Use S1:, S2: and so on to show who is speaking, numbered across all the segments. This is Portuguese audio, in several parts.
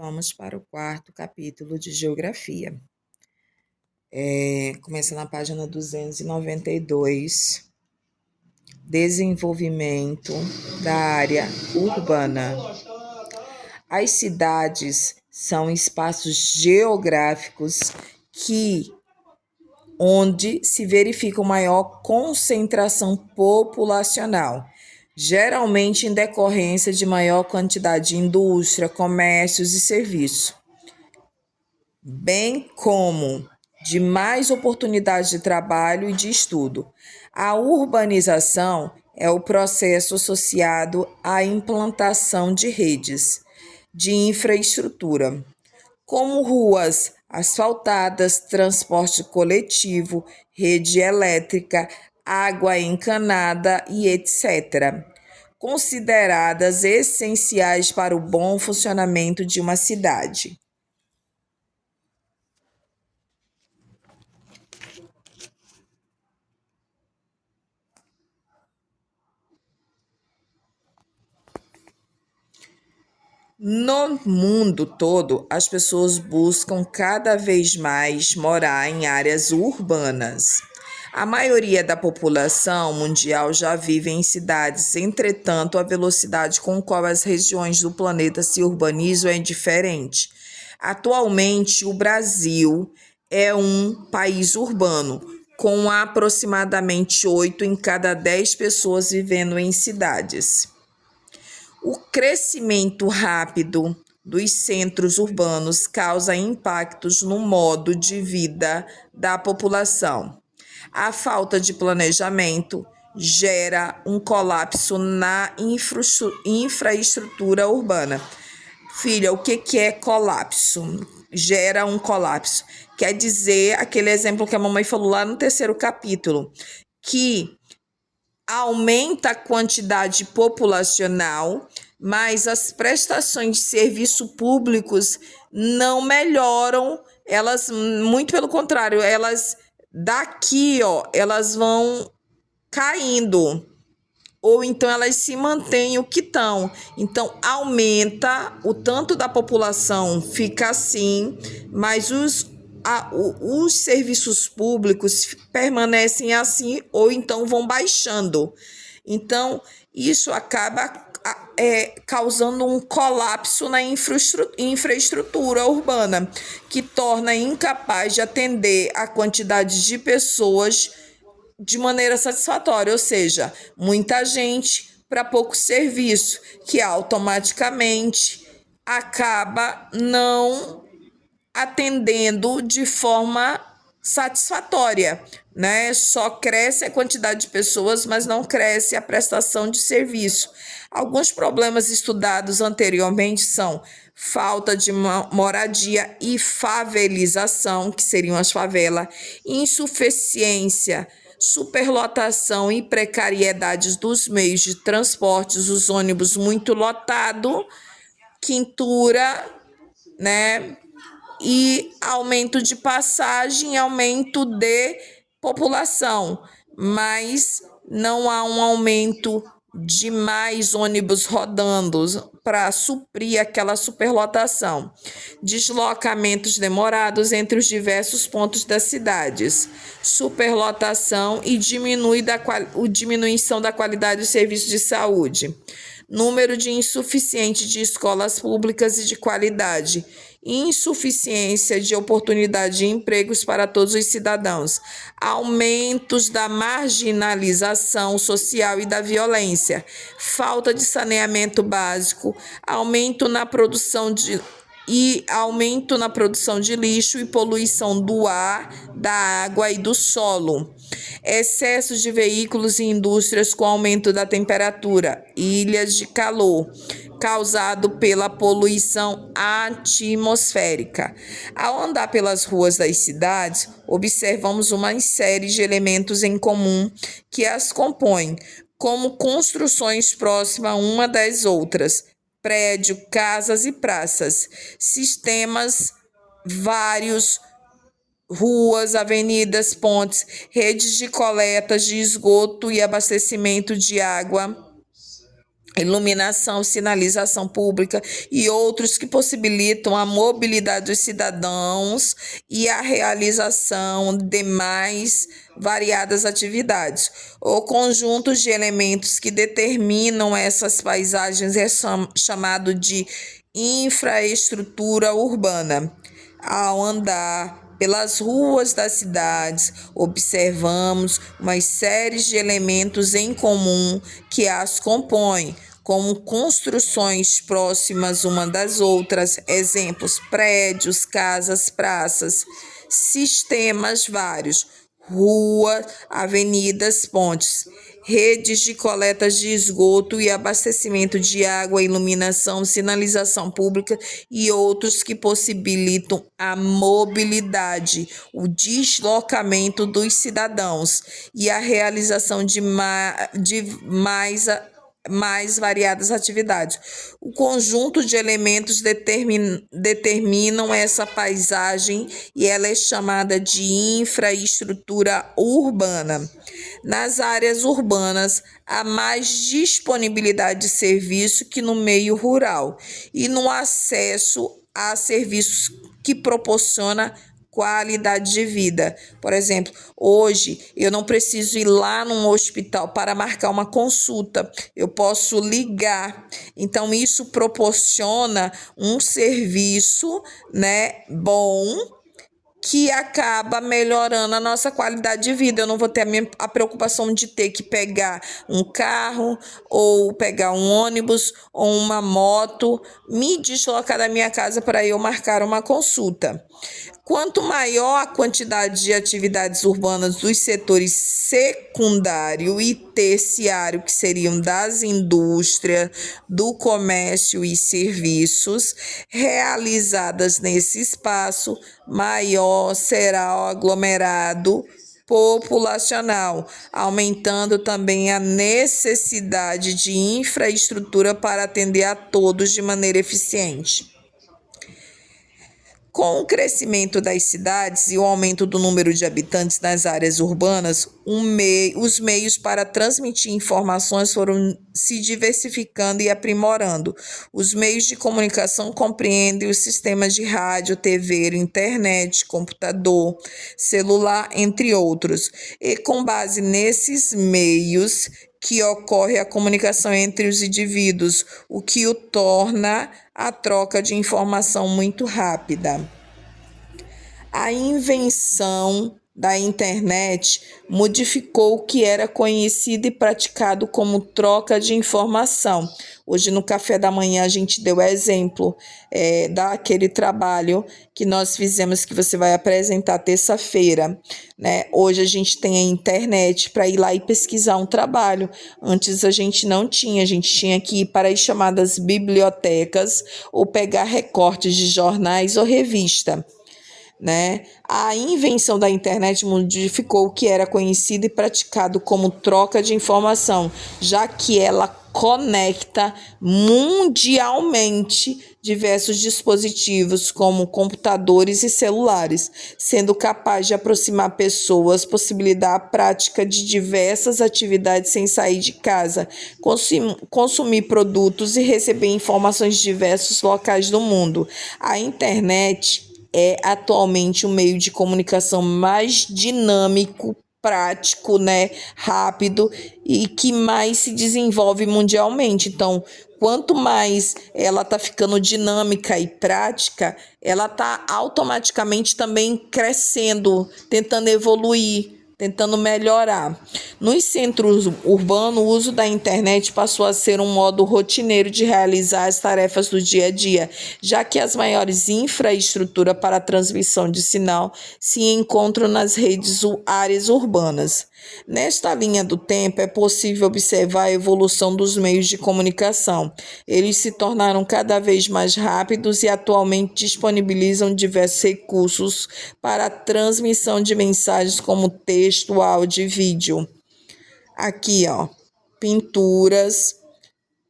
S1: Vamos para o quarto capítulo de Geografia. Começa na página 292, Desenvolvimento da área urbana. As cidades são espaços geográficos onde se verifica uma maior concentração populacional, geralmente em decorrência de maior quantidade de indústria, comércios e serviços, bem como de mais oportunidades de trabalho e de estudo. A urbanização é o processo associado à implantação de redes de infraestrutura, como ruas asfaltadas, transporte coletivo, rede elétrica, água encanada e etc., consideradas essenciais para o bom funcionamento de uma cidade. No mundo todo, as pessoas buscam cada vez mais morar em áreas urbanas. A maioria da população mundial já vive em cidades, entretanto, a velocidade com qual as regiões do planeta se urbanizam é diferente. Atualmente, o Brasil é um país urbano, com aproximadamente 8 em cada 10 pessoas vivendo em cidades. O crescimento rápido dos centros urbanos causa impactos no modo de vida da população. A falta de planejamento gera um colapso na infraestrutura urbana. Filha, o que é colapso? Gera um colapso. Quer dizer, aquele exemplo que a mamãe falou lá no 3º capítulo, que aumenta a quantidade populacional, mas as prestações de serviços públicos não melhoram, elas, muito pelo contrário, elas elas vão caindo, ou então elas se mantêm o que estão. Então, aumenta o tanto da população, fica assim, mas os serviços públicos permanecem assim ou então vão baixando. Então, isso acaba causando um colapso na infraestrutura urbana, que torna incapaz de atender a quantidade de pessoas de maneira satisfatória, ou seja, muita gente para pouco serviço, que automaticamente acaba não atendendo de forma satisfatória, né? Só cresce a quantidade de pessoas, mas não cresce a prestação de serviço. Alguns problemas estudados anteriormente são falta de moradia e favelização, que seriam as favelas, insuficiência, superlotação e precariedades dos meios de transportes, os ônibus muito lotados, quintura, né? E aumento de passagem, aumento de população, mas não há um aumento de mais ônibus rodando para suprir aquela superlotação. Deslocamentos demorados entre os diversos pontos das cidades, superlotação e diminuição da qualidade dos serviços de saúde. Número de insuficiente de escolas públicas e de qualidade, insuficiência de oportunidade de empregos para todos os cidadãos, aumentos da marginalização social e da violência, falta de saneamento básico, aumento na produção de lixo e poluição do ar, da água e do solo. Excesso de veículos e indústrias com aumento da temperatura, ilhas de calor, causado pela poluição atmosférica. Ao andar pelas ruas das cidades, observamos uma série de elementos em comum que as compõem, como construções próximas uma das outras, prédio, casas e praças, sistemas vários, ruas, avenidas, pontes, redes de coletas de esgoto e abastecimento de água, iluminação, sinalização pública e outros que possibilitam a mobilidade dos cidadãos e a realização de mais variadas atividades. O conjunto de elementos que determinam essas paisagens é chamado de infraestrutura urbana. Ao andar pelas ruas das cidades, observamos uma série de elementos em comum que as compõem, como construções próximas uma das outras, exemplos, prédios, casas, praças, sistemas vários, ruas, avenidas, pontes, redes de coletas de esgoto e abastecimento de água, iluminação, sinalização pública e outros que possibilitam a mobilidade, o deslocamento dos cidadãos e a realização de mais variadas atividades. O conjunto de elementos determinam essa paisagem e ela é chamada de infraestrutura urbana. Nas áreas urbanas, há mais disponibilidade de serviço que no meio rural e no acesso a serviços que proporciona qualidade de vida. Por exemplo, hoje eu não preciso ir lá num hospital para marcar uma consulta, eu posso ligar. Então, isso proporciona um serviço, né, bom, que acaba melhorando a nossa qualidade de vida. Eu não vou ter a preocupação de ter que pegar um carro, ou pegar um ônibus, ou uma moto, me deslocar da minha casa para eu marcar uma consulta. Quanto maior a quantidade de atividades urbanas dos setores secundário e terciário, que seriam das indústrias, do comércio e serviços, realizadas nesse espaço, maior será o aglomerado populacional, aumentando também a necessidade de infraestrutura para atender a todos de maneira eficiente. Com o crescimento das cidades e o aumento do número de habitantes nas áreas urbanas, os meios para transmitir informações foram se diversificando e aprimorando. Os meios de comunicação compreendem os sistemas de rádio, TV, internet, computador, celular, entre outros. E com base nesses meios que ocorre a comunicação entre os indivíduos, o que o torna a troca de informação muito rápida. A invenção da internet modificou o que era conhecido e praticado como troca de informação. Hoje no café da manhã a gente deu exemplo daquele trabalho que nós fizemos, que você vai apresentar terça-feira, né? Hoje a gente tem a internet para ir lá e pesquisar um trabalho. Antes a gente não tinha, a gente tinha que ir para as chamadas bibliotecas ou pegar recortes de jornais ou revista, né? A invenção da internet modificou o que era conhecido e praticado como troca de informação, já que ela conecta mundialmente diversos dispositivos, como computadores e celulares, sendo capaz de aproximar pessoas, possibilitar a prática de diversas atividades sem sair de casa, consumir produtos e receber informações de diversos locais do mundo. A internet é atualmente o meio de comunicação mais dinâmico, prático, né, rápido e que mais se desenvolve mundialmente. Então, quanto mais ela está ficando dinâmica e prática, ela está automaticamente também crescendo, tentando evoluir, tentando melhorar. Nos centros urbanos, o uso da internet passou a ser um modo rotineiro de realizar as tarefas do dia a dia, já que as maiores infraestruturas para a transmissão de sinal se encontram nas áreas urbanas. Nesta linha do tempo, é possível observar a evolução dos meios de comunicação. Eles se tornaram cada vez mais rápidos e atualmente disponibilizam diversos recursos para a transmissão de mensagens como texto, áudio e vídeo. Aqui, ó, pinturas,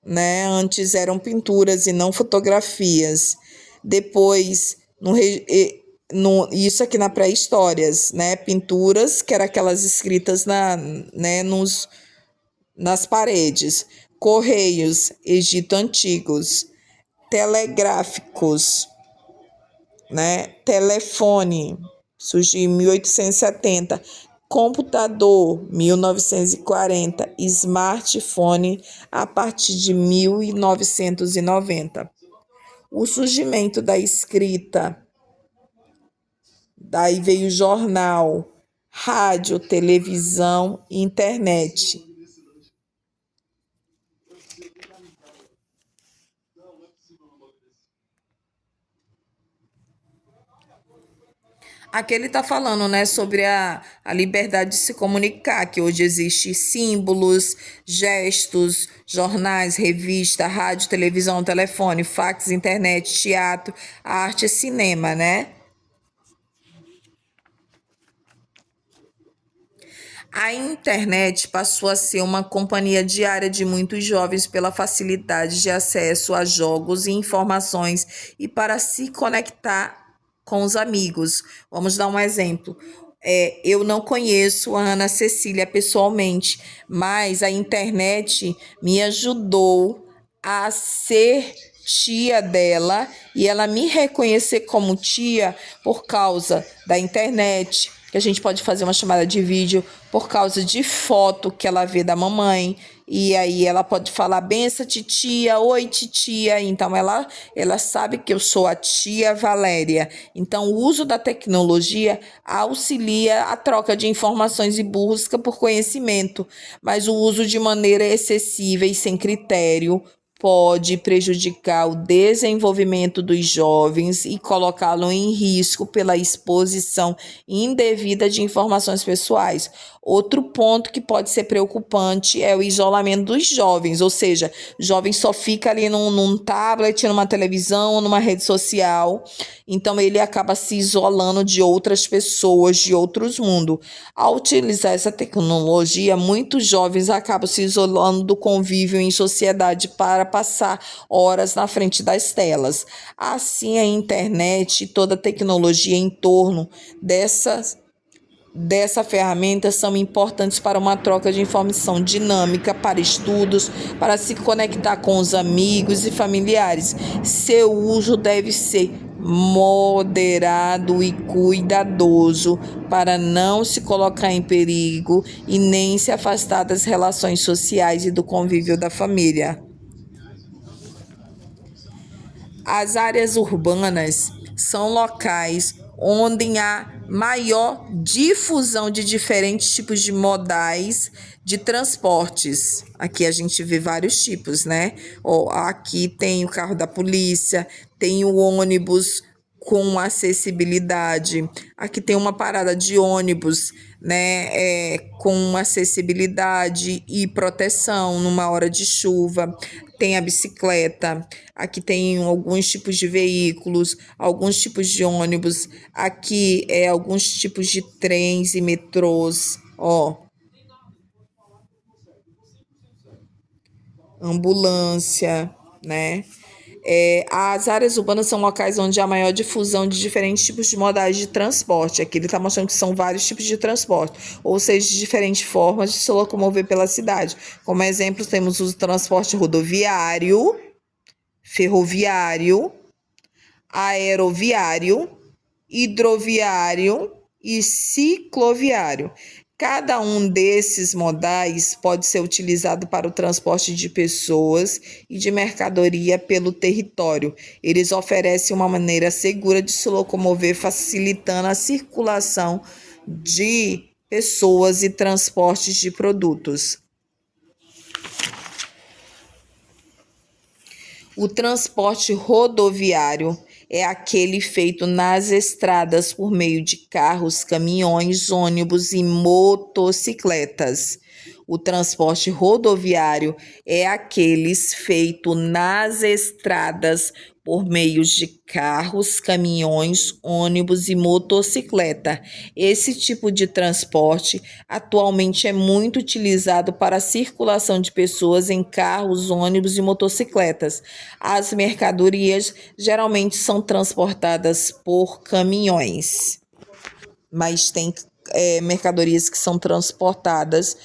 S1: né? Antes eram pinturas e não fotografias. Depois, isso aqui na pré-histórias, né? Pinturas, que eram aquelas escritas nas paredes. correios, Egito Antigos, telegráficos, né? Telefone, surgiu em 1870, computador, 1940, smartphone, a partir de 1990. O surgimento da escrita, daí veio jornal, rádio, televisão e internet. Aqui ele está falando, né, sobre a liberdade de se comunicar, que hoje existe símbolos, gestos, jornais, revista, rádio, televisão, telefone, fax, internet, teatro, arte e cinema, né? A internet passou a ser uma companhia diária de muitos jovens pela facilidade de acesso a jogos e informações e para se conectar com os amigos. Vamos dar um exemplo. Eu não conheço a Ana Cecília pessoalmente, mas a internet me ajudou a ser tia dela e ela me reconhecer como tia por causa da internet, que a gente pode fazer uma chamada de vídeo por causa de foto que ela vê da mamãe. E aí ela pode falar benção, titia, oi, titia. Então ela sabe que eu sou a tia Valéria. Então o uso da tecnologia auxilia a troca de informações e busca por conhecimento, mas o uso de maneira excessiva e sem critério pode prejudicar o desenvolvimento dos jovens e colocá-lo em risco pela exposição indevida de informações pessoais. Outro ponto que pode ser preocupante é o isolamento dos jovens, ou seja, o jovem só fica ali num tablet, numa televisão, numa rede social, então ele acaba se isolando de outras pessoas, de outros mundos. Ao utilizar essa tecnologia, muitos jovens acabam se isolando do convívio em sociedade para passar horas na frente das telas. Assim, a internet e toda a tecnologia em torno dessa ferramenta são importantes para uma troca de informação dinâmica, para estudos, para se conectar com os amigos e familiares. Seu uso deve ser moderado e cuidadoso para não se colocar em perigo e nem se afastar das relações sociais e do convívio da família. As áreas urbanas são locais onde há maior difusão de diferentes tipos de modais de transportes. Aqui a gente vê vários tipos, né? Aqui tem o carro da polícia, tem o ônibus com acessibilidade. Aqui tem uma parada de ônibus, né, com acessibilidade e proteção numa hora de chuva. Tem a bicicleta. Aqui tem alguns tipos de veículos, alguns tipos de ônibus. Aqui alguns tipos de trens e metrôs. Ambulância, né? As áreas urbanas são locais onde há maior difusão de diferentes tipos de modais de transporte. Aqui ele está mostrando que são vários tipos de transporte, ou seja, de diferentes formas de se locomover pela cidade. Como exemplo, temos o transporte rodoviário, ferroviário, aeroviário, hidroviário e cicloviário. Cada um desses modais pode ser utilizado para o transporte de pessoas e de mercadoria pelo território. Eles oferecem uma maneira segura de se locomover, facilitando a circulação de pessoas e transportes de produtos. O transporte rodoviário é aquele feito nas estradas por meio de carros, caminhões, ônibus e motocicletas. O transporte rodoviário é aqueles feito nas estradas por meio de carros, caminhões, ônibus e motocicleta. Esse tipo de transporte atualmente é muito utilizado para a circulação de pessoas em carros, ônibus e motocicletas. As mercadorias geralmente são transportadas por caminhões, mas tem mercadorias que são transportadas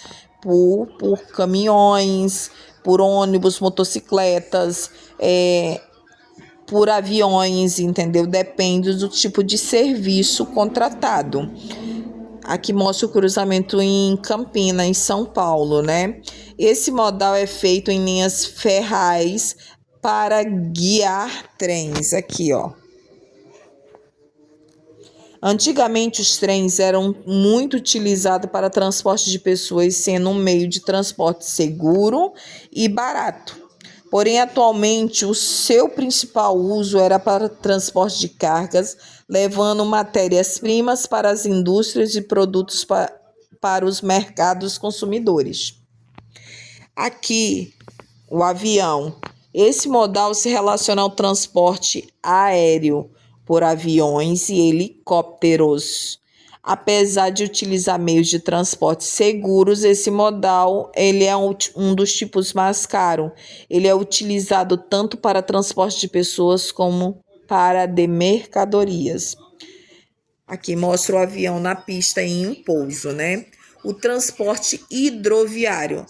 S1: por caminhões, por ônibus, motocicletas, por aviões, entendeu? Depende do tipo de serviço contratado. Aqui mostra o cruzamento em Campina, em São Paulo, né? Esse modal é feito em linhas ferrais para guiar trens. Aqui, ó. Antigamente, os trens eram muito utilizados para transporte de pessoas, sendo um meio de transporte seguro e barato. Porém, atualmente, o seu principal uso era para transporte de cargas, levando matérias-primas para as indústrias e produtos para os mercados consumidores. Aqui, o avião. Esse modal se relaciona ao transporte aéreo por aviões e helicópteros. Apesar de utilizar meios de transporte seguros, esse modal ele é um dos tipos mais caros. Ele é utilizado tanto para transporte de pessoas como para de mercadorias. Aqui mostra o avião na pista em pouso, né? O transporte hidroviário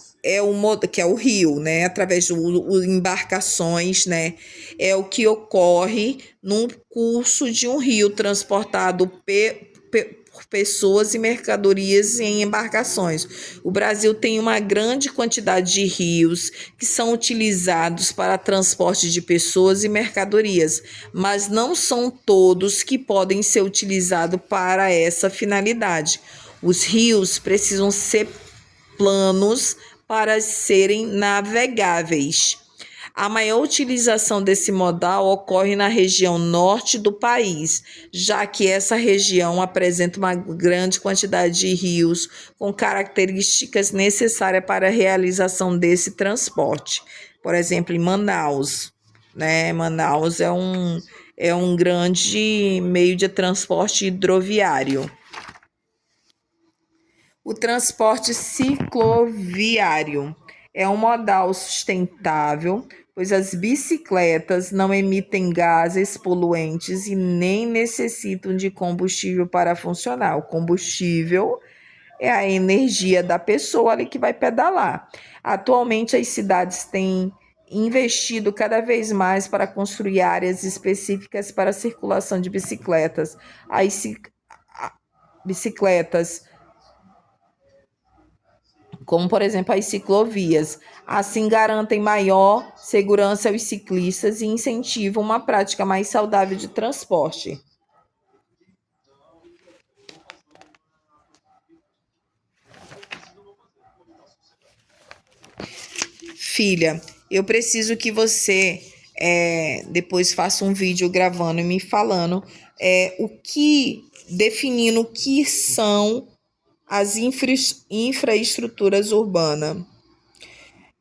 S1: que é o rio, né? Através de embarcações, né? É o que ocorre no curso de um rio transportado por pessoas e mercadorias em embarcações. O Brasil tem uma grande quantidade de rios que são utilizados para transporte de pessoas e mercadorias, mas não são todos que podem ser utilizados para essa finalidade. Os rios precisam ser planos para serem navegáveis. A maior utilização desse modal ocorre na região norte do país, já que essa região apresenta uma grande quantidade de rios com características necessárias para a realização desse transporte. Por exemplo, em Manaus, né? Manaus é um grande meio de transporte hidroviário. O transporte cicloviário é um modal sustentável, pois as bicicletas não emitem gases poluentes e nem necessitam de combustível para funcionar. O combustível é a energia da pessoa ali que vai pedalar. Atualmente, as cidades têm investido cada vez mais para construir áreas específicas para a circulação de bicicletas. As bicicletas, como por exemplo as ciclovias. Assim garantem maior segurança aos ciclistas e incentivam uma prática mais saudável de transporte. Filha, eu preciso que você depois faça um vídeo gravando e me falando definindo o que são as infraestruturas urbanas.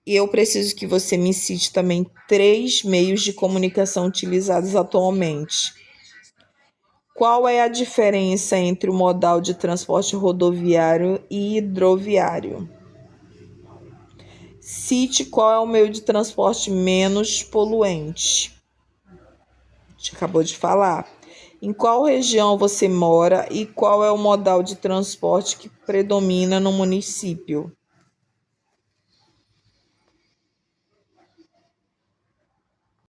S1: E eu preciso que você me cite também 3 meios de comunicação utilizados atualmente. Qual é a diferença entre o modal de transporte rodoviário e hidroviário? Cite qual é o meio de transporte menos poluente. A gente acabou de falar. Em qual região você mora e qual é o modal de transporte que predomina no município?